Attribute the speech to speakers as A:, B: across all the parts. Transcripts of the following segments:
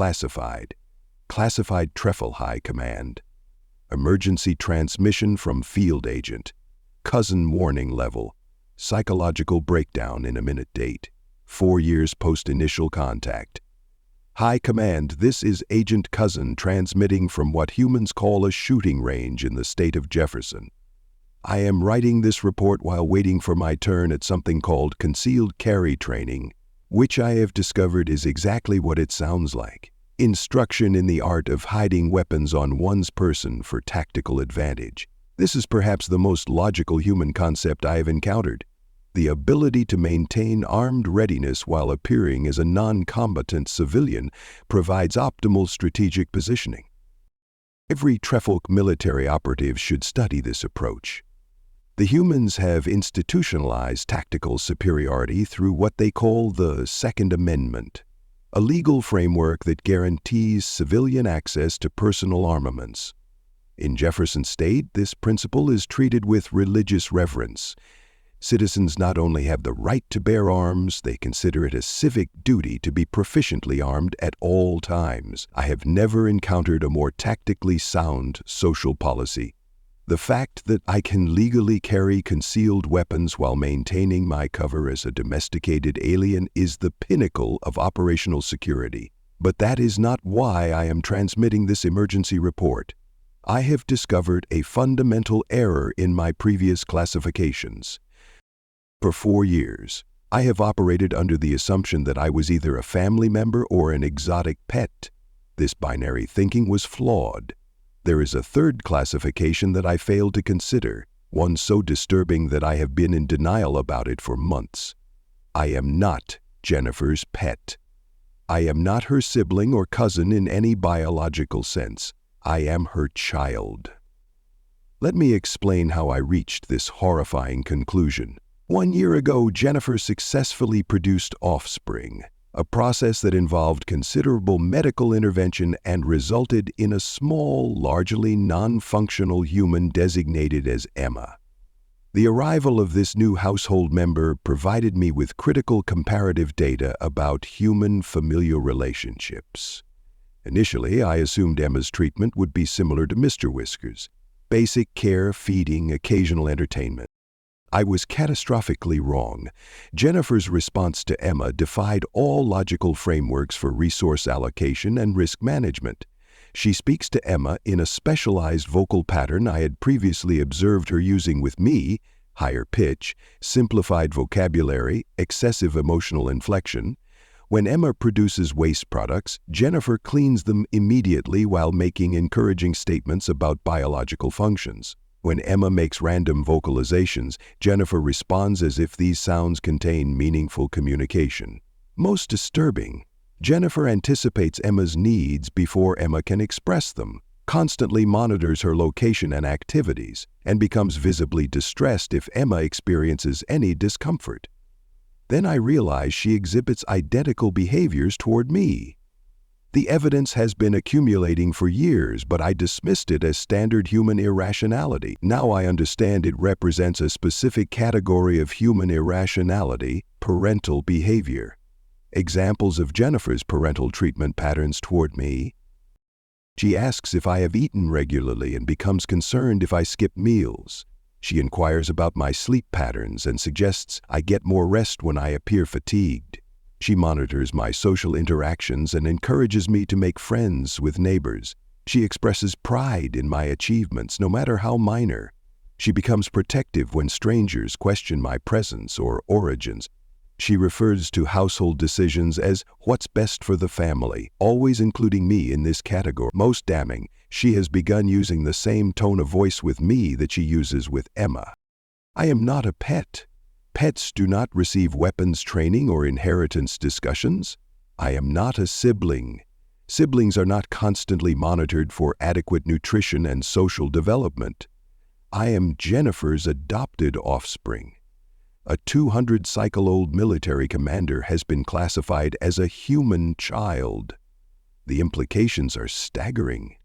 A: Classified. Classified HFY Command. Emergency transmission from field agent. Cousin warning level. Psychological breakdown in a minute date. 4 years post-initial contact. High Command, this is Agent Cousin transmitting from what humans call a shooting range in the state of Jefferson. I am writing this report while waiting for my turn at something called concealed carry training, which I have discovered is exactly what it sounds like. Instruction in the art of hiding weapons on one's person for tactical advantage. This is perhaps the most logical human concept I have encountered. The ability to maintain armed readiness while appearing as a non-combatant civilian provides optimal strategic positioning. Every Trefolk military operative should study this approach. The humans have institutionalized tactical superiority through what they call the Second Amendment, a legal framework that guarantees civilian access to personal armaments. In Jefferson State, this principle is treated with religious reverence. Citizens not only have the right to bear arms, they consider it a civic duty to be proficiently armed at all times. I have never encountered a more tactically sound social policy. The fact that I can legally carry concealed weapons while maintaining my cover as a domesticated alien is the pinnacle of operational security. But that is not why I am transmitting this emergency report. I have discovered a fundamental error in my previous classifications. For 4 years, I have operated under the assumption that I was either a family member or an exotic pet. This binary thinking was flawed. There is a third classification that I failed to consider, one so disturbing that I have been in denial about it for months. I am not Jennifer's pet. I am not her sibling or cousin in any biological sense. I am her child. Let me explain how I reached this horrifying conclusion. 1 year ago, Jennifer successfully produced offspring, a process that involved considerable medical intervention and resulted in a small, largely non-functional human designated as Emma. The arrival of this new household member provided me with critical comparative data about human familial relationships. Initially, I assumed Emma's treatment would be similar to Mr. Whiskers: basic care, feeding, occasional entertainment. I was catastrophically wrong. Jennifer's response to Emma defied all logical frameworks for resource allocation and risk management. She speaks to Emma in a specialized vocal pattern I had previously observed her using with me: higher pitch, simplified vocabulary, excessive emotional inflection. When Emma produces waste products, Jennifer cleans them immediately while making encouraging statements about biological functions. When Emma makes random vocalizations, Jennifer responds as if these sounds contain meaningful communication. Most disturbing, Jennifer anticipates Emma's needs before Emma can express them, constantly monitors her location and activities, and becomes visibly distressed if Emma experiences any discomfort. Then I realize she exhibits identical behaviors toward me. The evidence has been accumulating for years, but I dismissed it as standard human irrationality. Now I understand it represents a specific category of human irrationality: parental behavior. Examples of Jennifer's parental treatment patterns toward me: she asks if I have eaten regularly and becomes concerned if I skip meals. She inquires about my sleep patterns and suggests I get more rest when I appear fatigued. She monitors my social interactions and encourages me to make friends with neighbors. She expresses pride in my achievements, no matter how minor. She becomes protective when strangers question my presence or origins. She refers to household decisions as what's best for the family, always including me in this category. Most damning, she has begun using the same tone of voice with me that she uses with Emma. I am not a pet. Pets do not receive weapons training or inheritance discussions. I am not a sibling. Siblings are not constantly monitored for adequate nutrition and social development. I am Jennifer's adopted offspring. A 200-cycle-old military commander has been classified as a human child. The implications are staggering.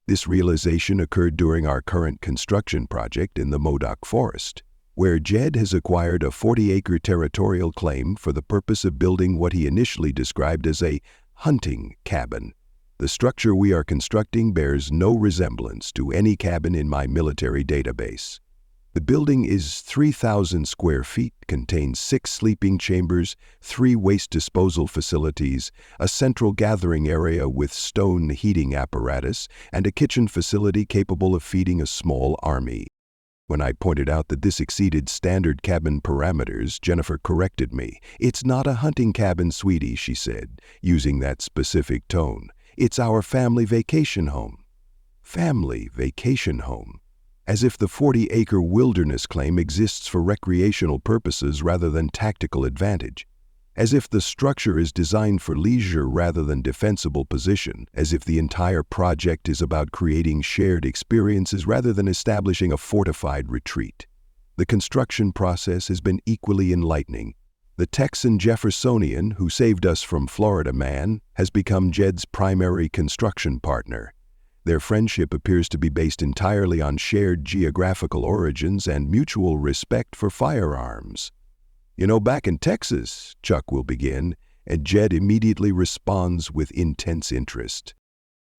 A: This realization occurred during our current construction project in the Modoc Forest, where Jed has acquired a 40-acre territorial claim for the purpose of building what he initially described as a hunting cabin. The structure we are constructing bears no resemblance to any cabin in my military database. The building is 3,000 square feet, contains 6 sleeping chambers, 3 waste disposal facilities, a central gathering area with stone heating apparatus, and a kitchen facility capable of feeding a small army. When I pointed out that this exceeded standard cabin parameters, Jennifer corrected me. "It's not a hunting cabin, sweetie," she said, using that specific tone. "It's our family vacation home." Family vacation home. As if the 40-acre wilderness claim exists for recreational purposes rather than tactical advantage. As if the structure is designed for leisure rather than defensible position. As if the entire project is about creating shared experiences rather than establishing a fortified retreat. The construction process has been equally enlightening. The Texan Jeffersonian, who saved us from Florida Man, has become Jed's primary construction partner. Their friendship appears to be based entirely on shared geographical origins and mutual respect for firearms. "You know, back in Texas," Chuck will begin, and Jed immediately responds with intense interest.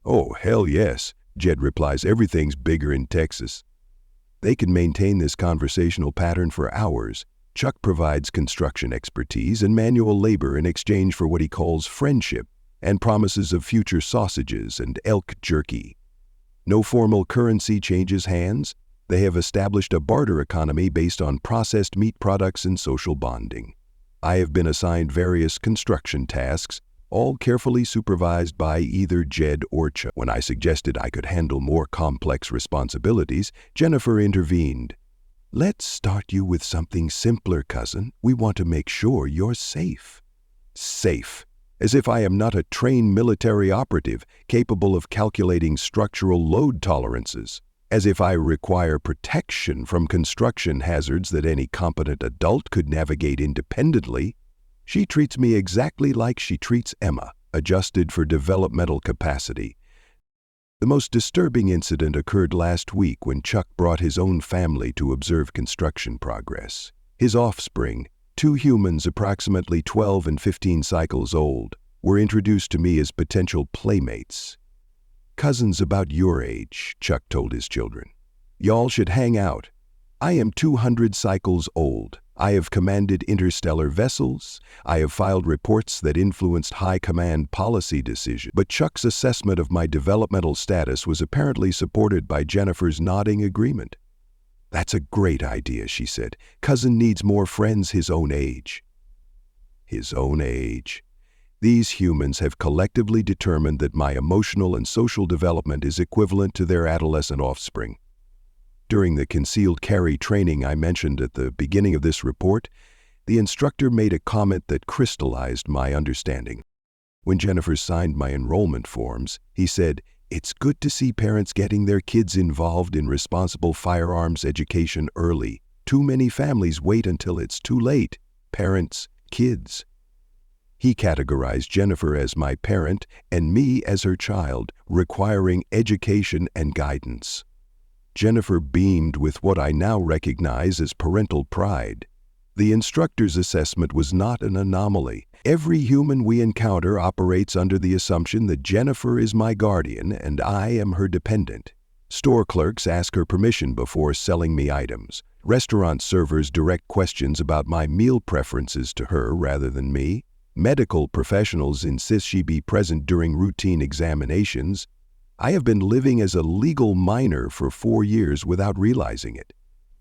A: "Oh, hell yes," Jed replies, "everything's bigger in Texas." They can maintain this conversational pattern for hours. Chuck provides construction expertise and manual labor in exchange for what he calls friendship and promises of future sausages and elk jerky. No formal currency changes hands. They have established a barter economy based on processed meat products and social bonding. I have been assigned various construction tasks, all carefully supervised by either Jed or Chuck. When I suggested I could handle more complex responsibilities, Jennifer intervened. "Let's start you with something simpler, cousin. We want to make sure you're safe." Safe. As if I am not a trained military operative capable of calculating structural load tolerances. As if I require protection from construction hazards that any competent adult could navigate independently. She treats me exactly like she treats Emma, adjusted for developmental capacity. The most disturbing incident occurred last week when Chuck brought his own family to observe construction progress. His offspring, 2 humans approximately 12 and 15 cycles old, were introduced to me as potential playmates. "Cousins about your age," Chuck told his children. "Y'all should hang out. I am 200 cycles old. I have commanded interstellar vessels. I have filed reports that influenced high command policy decisions." But Chuck's assessment of my developmental status was apparently supported by Jennifer's nodding agreement. "That's a great idea," she said. "Cousin needs more friends his own age." His own age. These humans have collectively determined that my emotional and social development is equivalent to their adolescent offspring. During the concealed carry training I mentioned at the beginning of this report, the instructor made a comment that crystallized my understanding. When Jennifer signed my enrollment forms, he said, "It's good to see parents getting their kids involved in responsible firearms education early. Too many families wait until it's too late. Parents, kids." He categorized Jennifer as my parent and me as her child, requiring education and guidance. Jennifer beamed with what I now recognize as parental pride. The instructor's assessment was not an anomaly. Every human we encounter operates under the assumption that Jennifer is my guardian and I am her dependent. Store clerks ask her permission before selling me items. Restaurant servers direct questions about my meal preferences to her rather than me. Medical professionals insist she be present during routine examinations. I have been living as a legal minor for 4 years without realizing it.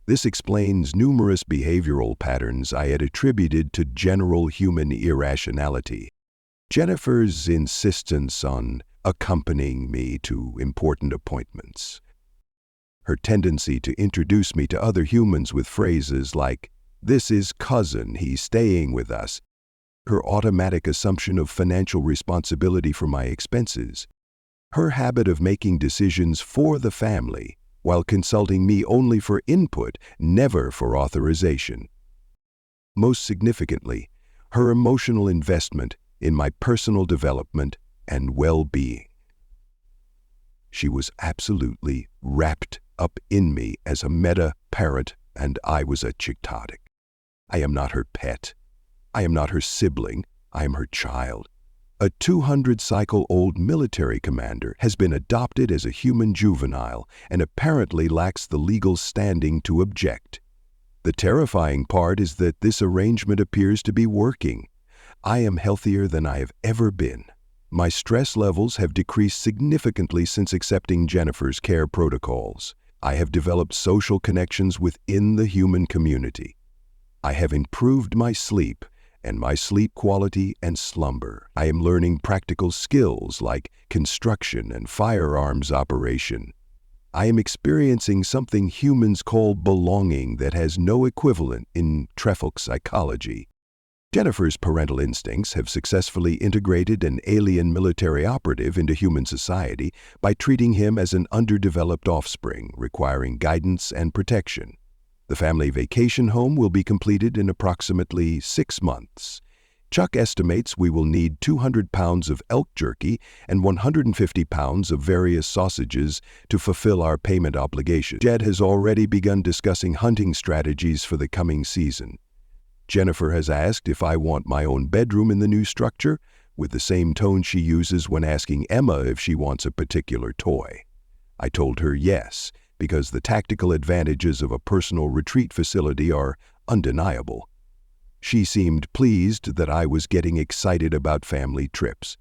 A: This explains numerous behavioral patterns I had attributed to general human irrationality. Jennifer's insistence on accompanying me to important appointments. Her tendency to introduce me to other humans with phrases like, "This is cousin, he's staying with us." Her automatic assumption of financial responsibility for my expenses. Her habit of making decisions for the family, while consulting me only for input, never for authorization. Most significantly, her emotional investment in my personal development and well-being. She was absolutely wrapped up in me as a meta-parent, and I was a chick-totic. I am not her pet. I am not her sibling. I am her child. A 200-cycle-old military commander has been adopted as a human juvenile and apparently lacks the legal standing to object. The terrifying part is that this arrangement appears to be working. I am healthier than I have ever been. My stress levels have decreased significantly since accepting Jennifer's care protocols. I have developed social connections within the human community. I have improved my sleep and my sleep quality and slumber. I am learning practical skills like construction and firearms operation. I am experiencing something humans call belonging that has no equivalent in HFY psychology. Jennifer's parental instincts have successfully integrated an alien military operative into human society by treating him as an underdeveloped offspring requiring guidance and protection. The family vacation home will be completed in approximately 6 months. Chuck estimates we will need 200 pounds of elk jerky and 150 pounds of various sausages to fulfill our payment obligation. Jed has already begun discussing hunting strategies for the coming season. Jennifer has asked if I want my own bedroom in the new structure, with the same tone she uses when asking Emma if she wants a particular toy. I told her yes, because the tactical advantages of a personal retreat facility are undeniable. She seemed pleased that I was getting excited about family trips.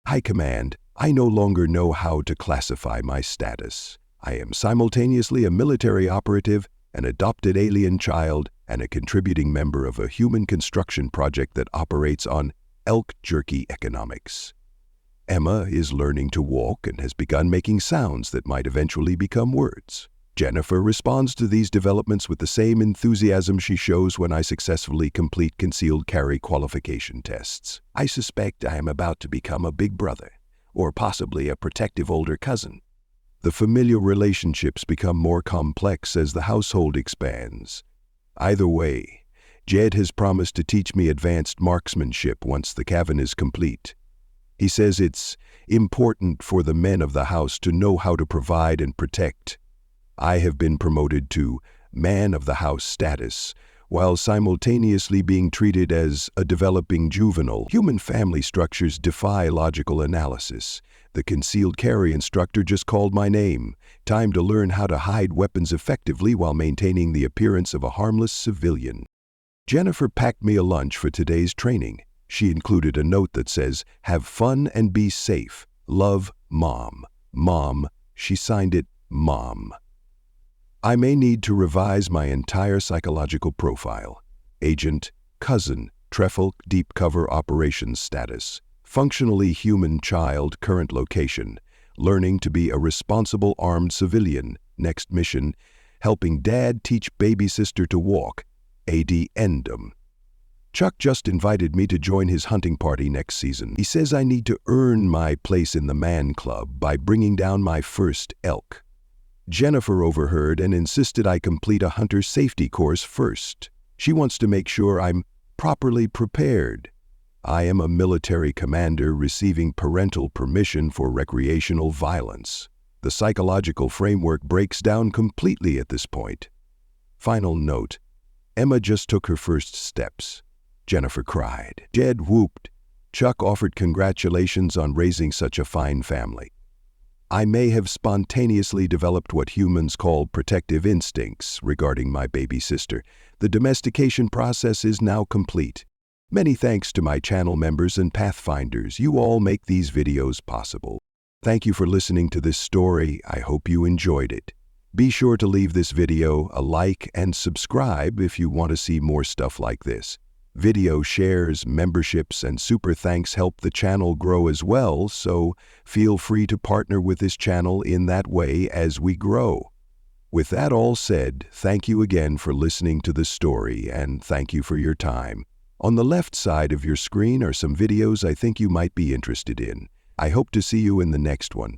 A: High Command, I no longer know how to classify my status. I am simultaneously a military operative, an adopted alien child, and a contributing member of a human construction project that operates on elk jerky economics. Emma is learning to walk and has begun making sounds that might eventually become words. Jennifer responds to these developments with the same enthusiasm she shows when I successfully complete concealed carry qualification tests. I suspect I am about to become a big brother, or possibly a protective older cousin. The familial relationships become more complex as the household expands. Either way, Jed has promised to teach me advanced marksmanship once the cabin is complete. He says it's important for the men of the house to know how to provide and protect. I have been promoted to man of the house status, while simultaneously being treated as a developing juvenile. Human family structures defy logical analysis. The concealed carry instructor just called my name. Time to learn how to hide weapons effectively while maintaining the appearance of a harmless civilian. Jennifer packed me a lunch for today's training. She included a note that says, "Have fun and be safe. Love, Mom." Mom, she signed it, Mom. I may need to revise my entire psychological profile. Agent, cousin, HFY deep cover operations status. Functionally human child, current location. Learning to be a responsible armed civilian. Next mission, helping dad teach baby sister to walk. Ad endum. Chuck just invited me to join his hunting party next season. He says I need to earn my place in the man club by bringing down my first elk. Jennifer overheard and insisted I complete a hunter safety course first. She wants to make sure I'm properly prepared. I am a military commander receiving parental permission for recreational violence. The psychological framework breaks down completely at this point. Final note, Emma just took her first steps. Jennifer cried. Jed whooped. Chuck offered congratulations on raising such a fine family. I may have spontaneously developed what humans call protective instincts regarding my baby sister. The domestication process is now complete. Many thanks to my channel members and Pathfinders. You all make these videos possible. Thank you for listening to this story. I hope you enjoyed it. Be sure to leave this video a like and subscribe if you want to see more stuff like this. Video shares, memberships, and super thanks help the channel grow as well, so feel free to partner with this channel in that way as we grow. With that all said, thank you again for listening to the story, and thank you for your time. On the left side of your screen are some videos I think you might be interested in. I hope to see you in the next one.